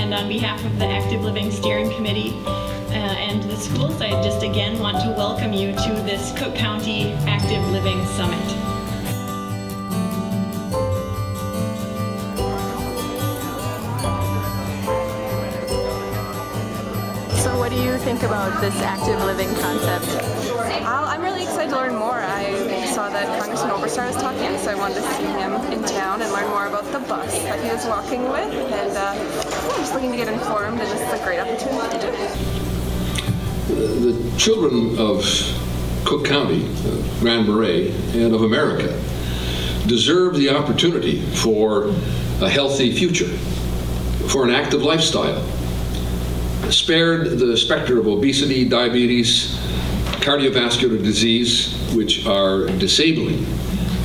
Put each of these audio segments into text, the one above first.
and on behalf of the Active Living Steering Committee and the schools, I just again want to welcome you to this Cook County Active Living Summit. So what do you think about this active living concept? I'm really excited to learn more. I saw that Congressman Oberstar was talking, so I wanted to see him in town and learn more about the bus that he was walking with. And I'm just looking to get informed, and this is a great opportunity to do it. The children of Cook County, Grand Marais, and of America deserve the opportunity for a healthy future, for an active lifestyle, spared the specter of obesity, diabetes, cardiovascular disease, which are disabling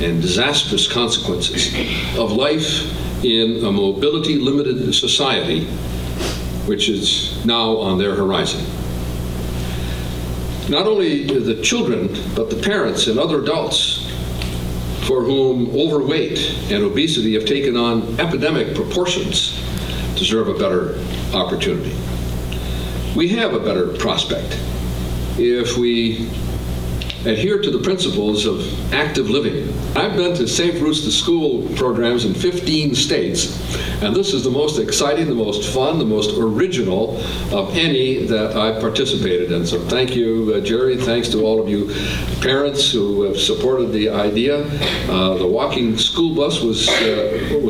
and disastrous consequences of life in a mobility-limited society, which is now on their horizon. Not only the children, but the parents and other adults for whom overweight and obesity have taken on epidemic proportions deserve a better opportunity. We have a better prospect if we adhere to the principles of active living. I've been to Safe Routes to School programs in 15 states, and this is the most exciting, the most fun, the most original of any that I've participated in. So thank you, Jerry. Thanks to all of you parents who have supported the idea. The walking school bus was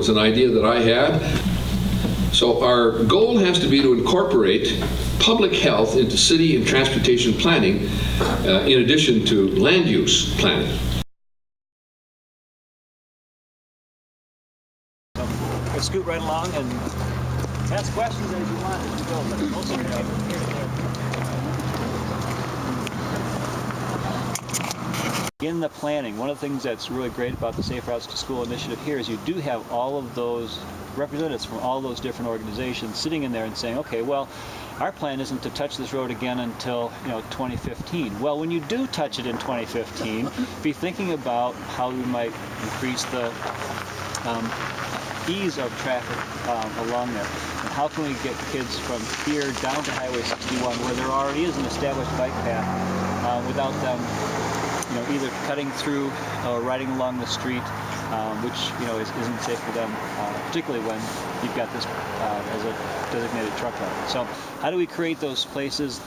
an idea that I had. So our goal has to be to incorporate public health into city and transportation planning in addition to land use planning. Let's scoot right along and ask questions as you want as you go, but most of them here. In the planning, one of the things that's really great about the Safe Routes to School initiative here is you do have all of those representatives from all those different organizations sitting in there and saying, okay, well, our plan isn't to touch this road again until 2015. Well, when you do touch it in 2015, be thinking about how we might increase the ease of traffic along there. And how can we get kids from here down to Highway 61, where there already is an established bike path, without them either cutting through or riding along the street, which isn't safe for them, particularly when you've got this as a designated truck route. So how do we create those places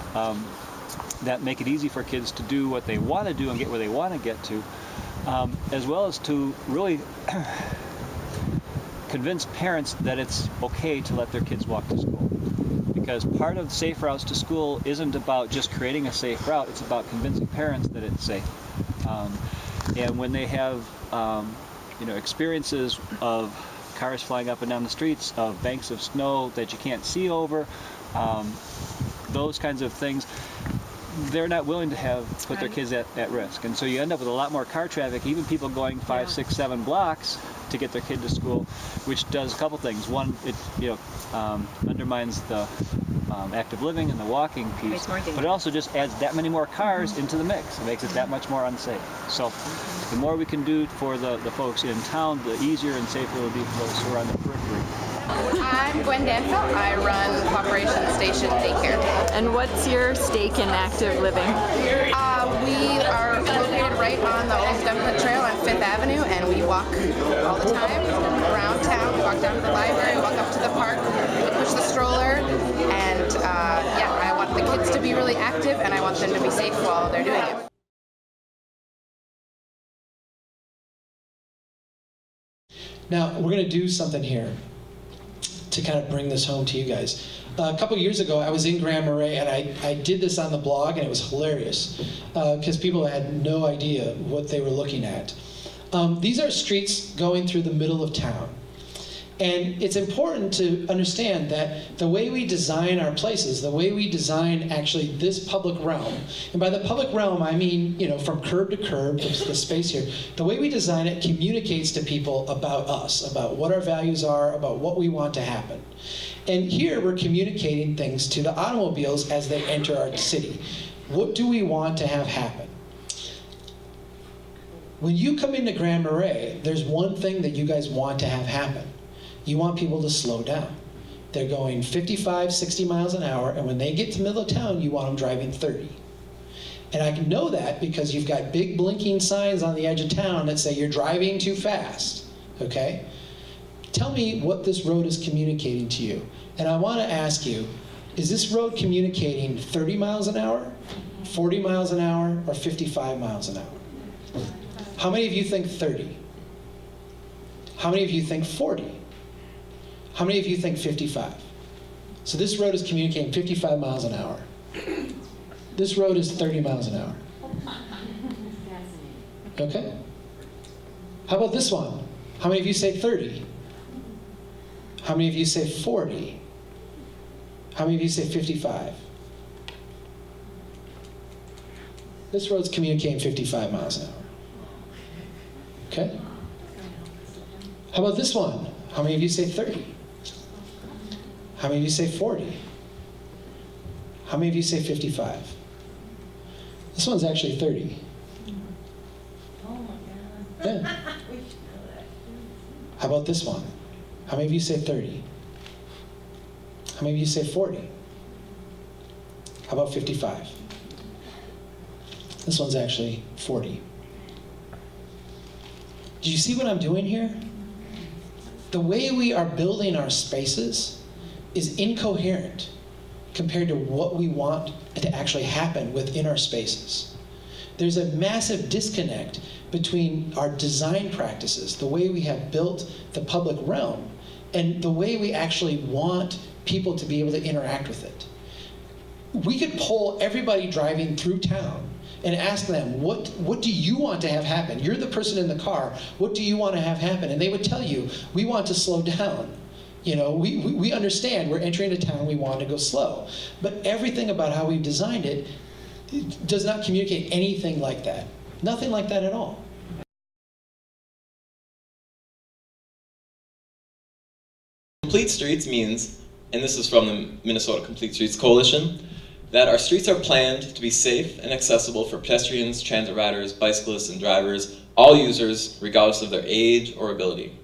that make it easy for kids to do what they want to do and get where they want to get to, as well as to really convince parents that it's okay to let their kids walk to school. Because part of Safe Routes to School isn't about just creating a safe route, it's about convincing parents that it's safe. And when they have experiences of cars flying up and down the streets, of banks of snow that you can't see over, those kinds of things, they're not willing to put their kids at risk. And so you end up with a lot more car traffic, even people going 5, 6, 7 blocks to get their kid to school, which does a couple things. One, it undermines the active living and the walking piece, but it also just adds that many more cars into the mix. It makes it that much more unsafe. So the more we can do for the folks in town, the easier and safer it will be for those who are on the periphery. I'm Gwen Danville. I run Cooperation Station Daycare. And what's your stake in active living? We are located right on the old Democrat Trail on 5th Avenue, and we walk all the time around town. We walk down to the library, walk up to the park, we push the stroller, and I want the kids to be really active, and I want them to be safe while they're doing it. Now, we're going to do something here to kind of bring this home to you guys. A couple years ago, I was in Grand Marais, and I did this on the blog, and it was hilarious because people had no idea what they were looking at. These are streets going through the middle of town. And it's important to understand that the way we design our places, the way we design actually this public realm, and by the public realm I mean, from curb to curb, the space here, the way we design it communicates to people about us, about what our values are, about what we want to happen. And here we're communicating things to the automobiles as they enter our city. What do we want to have happen? When you come into Grand Marais, there's one thing that you guys want to have happen. You want people to slow down. They're going 55, 60 miles an hour, and when they get to the middle of town, you want them driving 30. And I can know that because you've got big blinking signs on the edge of town that say you're driving too fast, okay? Tell me what this road is communicating to you. And I want to ask you, is this road communicating 30 miles an hour, 40 miles an hour, or 55 miles an hour? How many of you think 30? How many of you think 40? How many of you think 55? So this road is communicating 55 miles an hour. This road is 30 miles an hour. Okay? How about this one? How many of you say 30? How many of you say 40? How many of you say 55? This road's communicating 55 miles an hour. Okay? How about this one? How many of you say 30? How many of you say 40? How many of you say 55? This one's actually 30. Yeah. How about this one? How many of you say 30? How many of you say 40? How about 55? This one's actually 40. Do you see what I'm doing here? The way we are building our spaces is incoherent compared to what we want to actually happen within our spaces. There's a massive disconnect between our design practices, the way we have built the public realm, and the way we actually want people to be able to interact with it. We could poll everybody driving through town and ask them, what do you want to have happen? You're the person in the car. What do you want to have happen? And they would tell you, we want to slow down. You know, we understand we're entering a town, we want to go slow. But everything about how we've designed it does not communicate anything like that. Nothing like that at all. Complete streets means, and this is from the Minnesota Complete Streets Coalition, that our streets are planned to be safe and accessible for pedestrians, transit riders, bicyclists, and drivers, all users, regardless of their age or ability.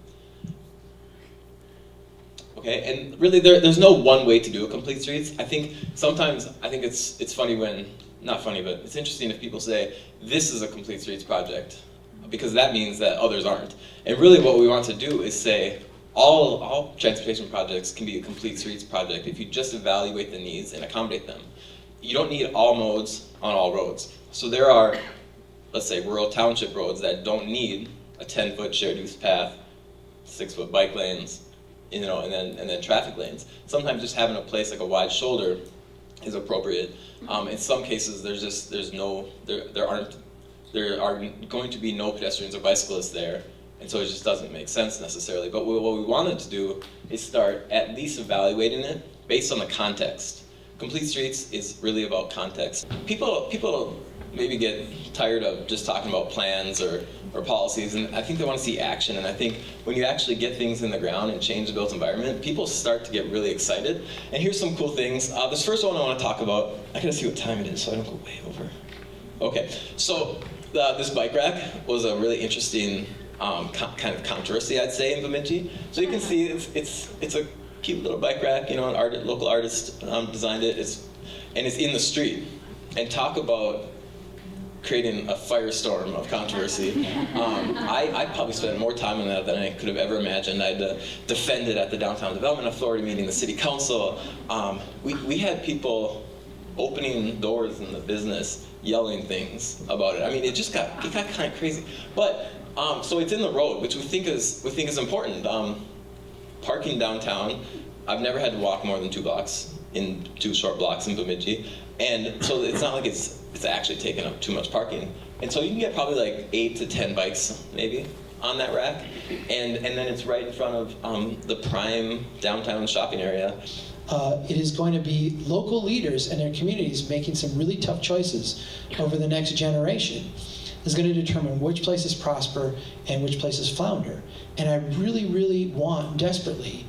Okay, and really there's no one way to do a complete streets. I think sometimes it's funny when, not funny, but it's interesting if people say, this is a complete streets project, because that means that others aren't. And really what we want to do is say, all transportation projects can be a complete streets project if you just evaluate the needs and accommodate them. You don't need all modes on all roads. So there are, let's say, rural township roads that don't need a 10-foot shared use path, 6-foot bike lanes, you know, and then traffic lanes. Sometimes just having a place like a wide shoulder is appropriate. In some cases, there are going to be no pedestrians or bicyclists there, and so it just doesn't make sense necessarily. But what we wanted to do is start at least evaluating it based on the context. Complete Streets is really about context. People maybe get tired of just talking about plans or policies, and I think they want to see action. And I think when you actually get things in the ground and change the built environment, people start to get really excited. And here's some cool things. This first one I want to talk about, I gotta see what time it is so I don't go way over. Okay, so this bike rack was a really interesting kind of controversy, I'd say, in Bemidji. So you can see it's a cute little bike rack, you know, an local artist designed it, and it's in the street. And talk about creating a firestorm of controversy. I probably spent more time on that than I could have ever imagined. I had to defend it at the Downtown Development Authority meeting, the city council. We had people opening doors in the business, yelling things about it. I mean, it got kind of crazy. But so it's in the road, which we think is important. Parking downtown, I've never had to walk more than 2 blocks in 2 short blocks in Bemidji, and so it's not like it's actually taking up too much parking. And so you can get probably like 8 to 10 bikes maybe on that rack, and then it's right in front of the prime downtown shopping area. It is going to be local leaders and their communities making some really tough choices over the next generation. Is going to determine which places prosper and which places flounder. And I really, really want desperately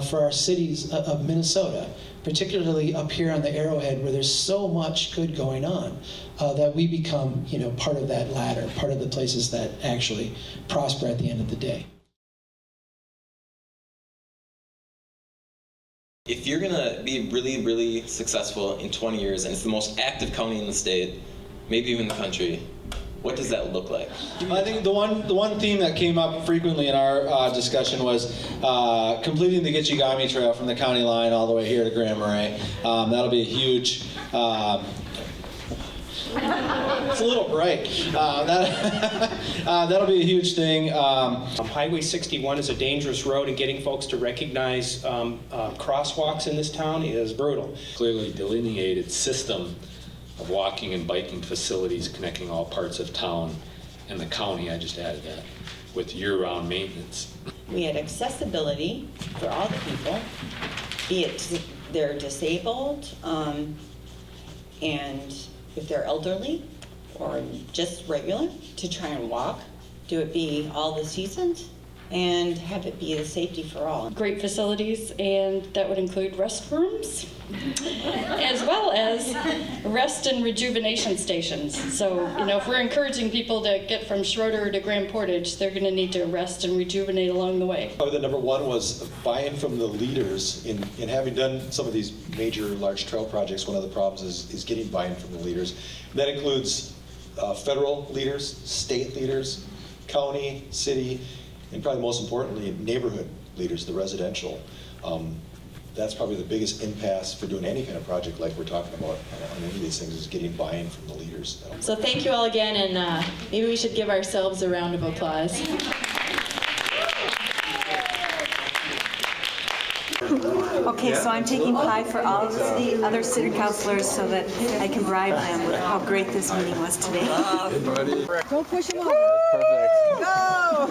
for our cities of Minnesota, particularly up here on the Arrowhead where there's so much good going on, that we become, you know, part of that ladder, part of the places that actually prosper at the end of the day. If you're gonna be really, really successful in 20 years, and it's the most active county in the state, maybe even the country, what does that look like? I think the one theme that came up frequently in our discussion was completing the Gitchigami Trail from the county line all the way here to Grand Marais. That'll be a huge. It's a little bright. That'll be a huge thing. Highway 61 is a dangerous road, and getting folks to recognize crosswalks in this town is brutal. Clearly delineated system of walking and biking facilities connecting all parts of town and the county. I just added that with year-round maintenance. We had accessibility for all the people, be it they're disabled, and if they're elderly or just regular, to try and walk, do it be all the seasons, and have it be a safety for all. Great facilities, and that would include restrooms, as well as rest and rejuvenation stations. So, if we're encouraging people to get from Schroeder to Grand Portage, they're going to need to rest and rejuvenate along the way. Probably the number one was buy-in from the leaders. In having done some of these major large trail projects, one of the problems is getting buy-in from the leaders. And that includes federal leaders, state leaders, county, city, and probably most importantly, neighborhood leaders, the residential. That's probably the biggest impasse for doing any kind of project like we're talking about on any of these things, is getting buy-in from the leaders. So thank you all again, and maybe we should give ourselves a round of applause. Okay, so I'm taking pie for all of the other city councilors so that I can bribe them with how great this meeting was today. Hey, buddy. Go push him over. Perfect. Go!